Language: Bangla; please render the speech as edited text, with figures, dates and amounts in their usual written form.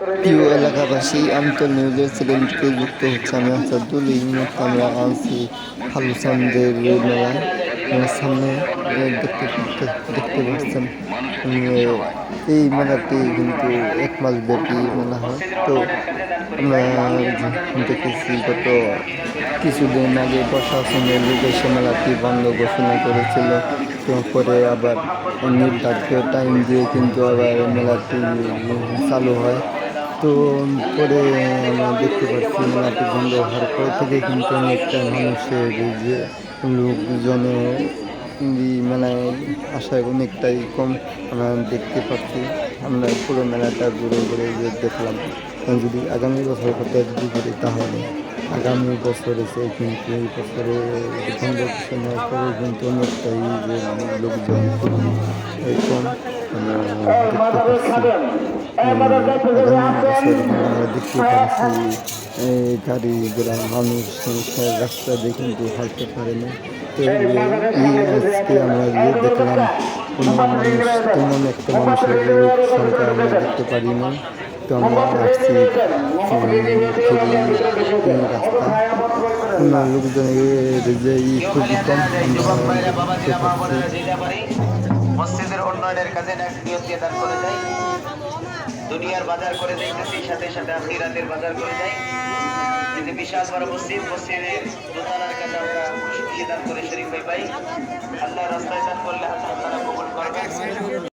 প্রিয় এলাকাবাসী, আমতল নিউজের চ্যানেলটিতে যুক্ত হচ্ছে আমি আসাদুল। এই মুহূর্তে আমরা আছি ফালুচন্দ্রের মেলায়। মেলার সামনে দেখতে পাচ্ছেন এই মেলাটি কিন্তু 1 মাস ব্যাপী মেলা হয়। তো আমরা দেখেছি গত কিছুদিন আগে প্রশাসনের লোক এসে মেলাটি বন্ধ ঘোষণা করেছিল। তো পরে আবার নির্ধারিত টাইম দিয়ে কিন্তু আবার মেলাটি চালু হয়। তো পরে আমরা দেখতে পাচ্ছি মেলাটি বন্ধ হওয়ার পর থেকে কিন্তু অনেকটা মানুষের যে লোকজনের মেলায় আসায় অনেকটাই কম আমরা দেখতে পাচ্ছি। আমরা পুরো মেলাটা ঘুরে ঘুরে যে দেখলাম। যদি আগামী বছর কথা যদি করি তাহলে আগামী বছর এসে কিন্তু এই বছরে বন্ধ ঘোষণার পরে কিন্তু অনেকটাই যে লোকজন খুবই কম আমরা দেখতে পাচ্ছি। আগামী বছর আমরা দেখতে পাচ্ছি গাড়ি ঘোড়া মানুষ রাস্তা দিয়ে কিন্তু হাঁটতে পারে না। তো আজকে আমরা গিয়ে দেখলাম কোনো মানুষ তেমন একটা মানুষের লোক সংখ্যা আমরা দেখতে পারি না। তো আমরা আসছি খুবই রাস্তা কোনো লোকজনের যে খুবই কম আমরা দেখতে পাচ্ছি। মসজিদের উন্নয়নের কাজে নিয়ত দিয়ে দান করে যাই, দুনিয়ার বাজার করে যাইতেছি, সাথে সাথে আখিরাতের বাজার করে যাই। যদি বিশাল বড় মসজিদের দোতলার কাজে আমরা খুশি দান করে শরীফ ভাই পাই। আল্লাহ রাস্তায় দান করলে আল্লাহ তাআলা কবুল করবেন।